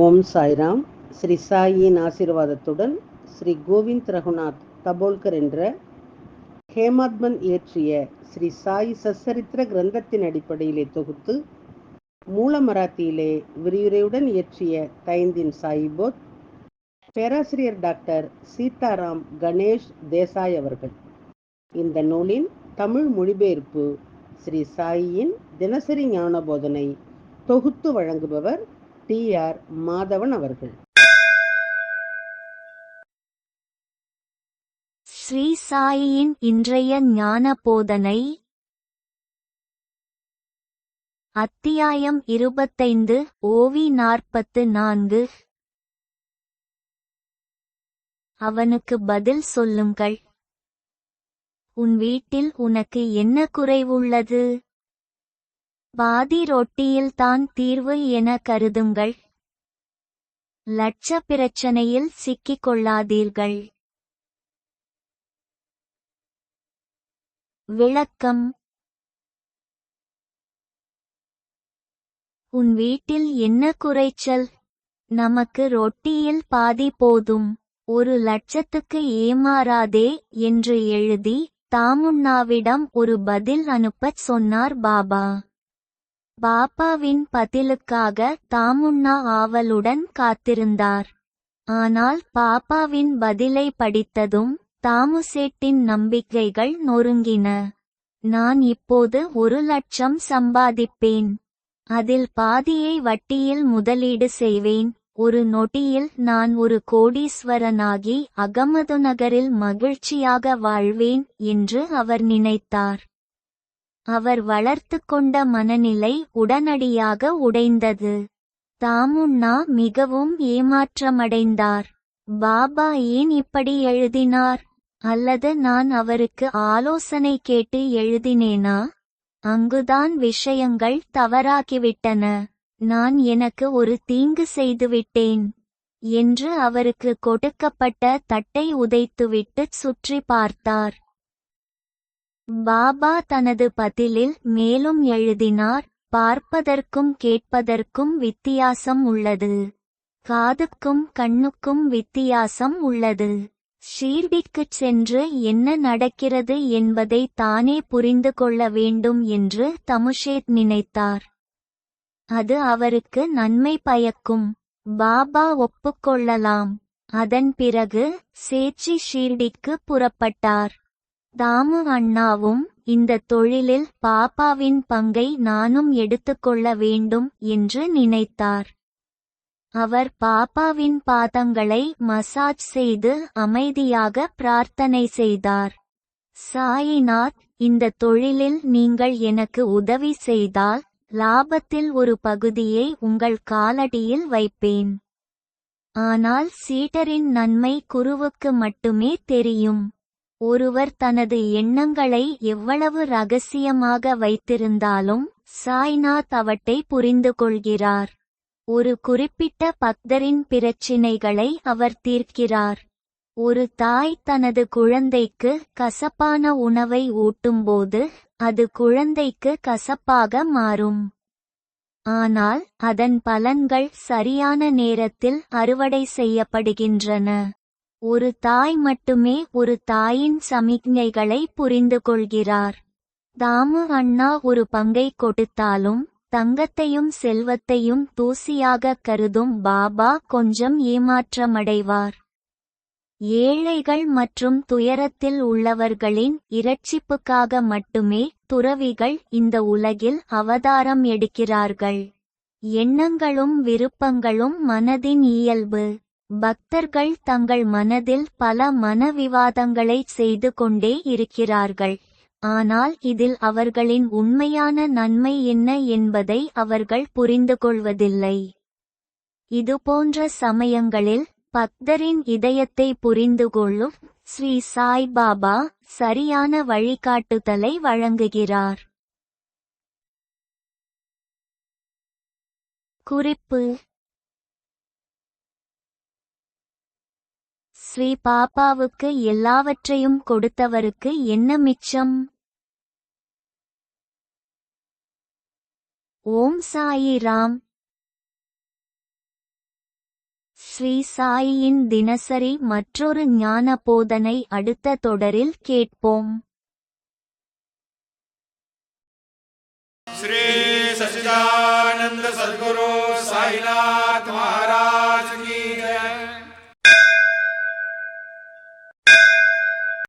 ஓம் சாய்ராம். ஸ்ரீ சாயின் ஆசீர்வாதத்துடன் ஸ்ரீ கோவிந்த் ரகுநாத் தபோல்கர் என்ற ஹேமாத்மன் இயற்றிய ஸ்ரீ சாய் சச்சரித்திர கிரந்தத்தின் அடிப்படையிலே தொகுத்து மூல மராத்தியிலே விரிவுரையுடன் இயற்றிய தைந்தின் சாயிபோத் பேராசிரியர் டாக்டர் சீதாராம் கணேஷ் தேசாய் அவர்கள். இந்த நூலின் தமிழ் மொழிபெயர்ப்பு ஸ்ரீ சாயின் தினசரி ஞான போதனை தொகுத்து வழங்குபவர் டி.ஆர். மாதவன் அவர்கள். ஸ்ரீ சாயின் இன்றைய ஞான போதனை. அத்தியாயம் 25, ஓவி 44. அவனுக்கு பதில் சொல்லுங்கள். உன் வீட்டில் உனக்கு என்ன குறைவுள்ளது? பாதி ரொட்டியில்தான் தீர்வு என கருதுங்கள். லட்ச பிரச்சனையில் சிக்கிக் கொள்ளாதீர்கள். விளக்கம். உன் வீட்டில் என்ன குறைச்சல்? நமக்கு ரொட்டியில் பாதி போதும். 1,00,000க்கு ஏமாறாதே என்று எழுதி தாமுண்ணாவிடம் ஒரு பதில் அனுப்பச் சொன்னார் பாபா. பாபாவின் பதிலுக்காக தாமுண்ணா ஆவலுடன் காத்திருந்தார். ஆனால் பாபாவின் பதிலை படித்ததும் தாமுசேட்டின் நம்பிக்கைகள் நொறுங்கின. நான் இப்போது 1,00,000 சம்பாதிப்பேன். அதில் பாதியை வட்டியில் முதலீடு செய்வேன். ஒரு நொடியில் நான் ஒரு கோடீஸ்வரனாகி அகமதுநகரில் மகிழ்ச்சியாக வாழ்வேன் என்று அவர் நினைத்தார். அவர் வளர்த்து கொண்ட மனநிலை உடனடியாக உடைந்தது. தாமுண்ணா மிகவும் ஏமாற்றமடைந்தார். பாபா ஏன் இப்படி எழுதினார்? அல்லது நான் அவருக்கு ஆலோசனை கேட்டு எழுதினேனா? அங்குதான் விஷயங்கள் தவறாகிவிட்டன. நான் எனக்கு ஒரு தீங்கு செய்துவிட்டேன் என்று அவருக்கு கொடுக்கப்பட்ட தட்டை உதைத்துவிட்டு சுற்றி பார்த்தார். பாபா தனது பதிலில் மேலும் எழுதினார், பார்ப்பதற்கும் கேட்பதற்கும் வித்தியாசம் உள்ளது. காதுக்கும் கண்ணுக்கும் வித்தியாசம் உள்ளது. ஷீர்டிக்குச் சென்று என்ன நடக்கிறது என்பதை தானே புரிந்து கொள்ள வேண்டும் என்று தமுஷேத் நினைத்தார். அது அவருக்கு நன்மை பயக்கும். பாபா ஒப்புக்கொள்ளலாம். அதன் பிறகு சேச்சி ஷீர்டிக்கு புறப்பட்டார். தாமு அண்ணாவும் இந்த தொழிலில் பாபாவின் பங்கை நானும் எடுத்துக்கொள்ள வேண்டும் என்று நினைத்தார். அவர் பாபாவின் பாதங்களை மசாஜ் செய்து அமைதியாக பிரார்த்தனை செய்தார். சாயிநாத், இந்த தொழிலில் நீங்கள் எனக்கு உதவி செய்தால் லாபத்தில் ஒரு பகுதியை உங்கள் காலடியில் வைப்பேன். ஆனால் சீடரின் நன்மை குருவுக்கு மட்டுமே தெரியும். ஒருவர் தனது எண்ணங்களை எவ்வளவு ரகசியமாக வைத்திருந்தாலும் சாய்நாத் அவற்றை புரிந்து கொள்கிறார். ஒரு குறிப்பிட்ட பக்தரின் பிரச்சினைகளை அவர் தீர்க்கிறார். ஒரு தாய் தனது குழந்தைக்கு கசப்பான உணவை ஊட்டும்போது அது குழந்தைக்கு கசப்பாக மாறும். ஆனால் அதன் பலன்கள் சரியான நேரத்தில் அறுவடை செய்யப்படுகின்றன. ஒரு தாய் மட்டுமே ஒரு தாயின் சமிக்ஞைகளை புரிந்து கொள்கிறார். தாமு அண்ணா ஒரு பங்கை கொடுத்தாலும் தங்கத்தையும் செல்வத்தையும் தூசியாக கருதும் பாபா கொஞ்சம் ஏமாற்றமடைவார். ஏழைகள் மற்றும் துயரத்தில் உள்ளவர்களின் இரட்சிப்புக்காக மட்டுமே துறவிகள் இந்த உலகில் அவதாரம் எடுக்கிறார்கள். எண்ணங்களும் விருப்பங்களும் மனதின் இயல்பு. பக்தர்கள் தங்கள் மனதில் பல மனவிவாதங்களை செய்து கொண்டே இருக்கிறார்கள். ஆனால் இதில் அவர்களின் உண்மையான நன்மை என்ன என்பதை அவர்கள் புரிந்து கொள்வதில்லை. இதுபோன்ற சமயங்களில் பக்தரின் இதயத்தை புரிந்து கொள்ளும் ஸ்ரீ சாய் பாபா சரியான வழிகாட்டுதலை வழங்குகிறார். குறிப்பு. ஸ்ரீ பாபாவுக்கு எல்லாவற்றையும் கொடுத்தவருக்கு என்ன மிச்சம்? ஓம் சாயிராம். ஸ்ரீ சாயியின் தினசரி மற்றொரு ஞான போதனை அடுத்த தொடரில் கேட்போம். श्री सच्चिदानंद सद्गुरु साईनाथ महाराज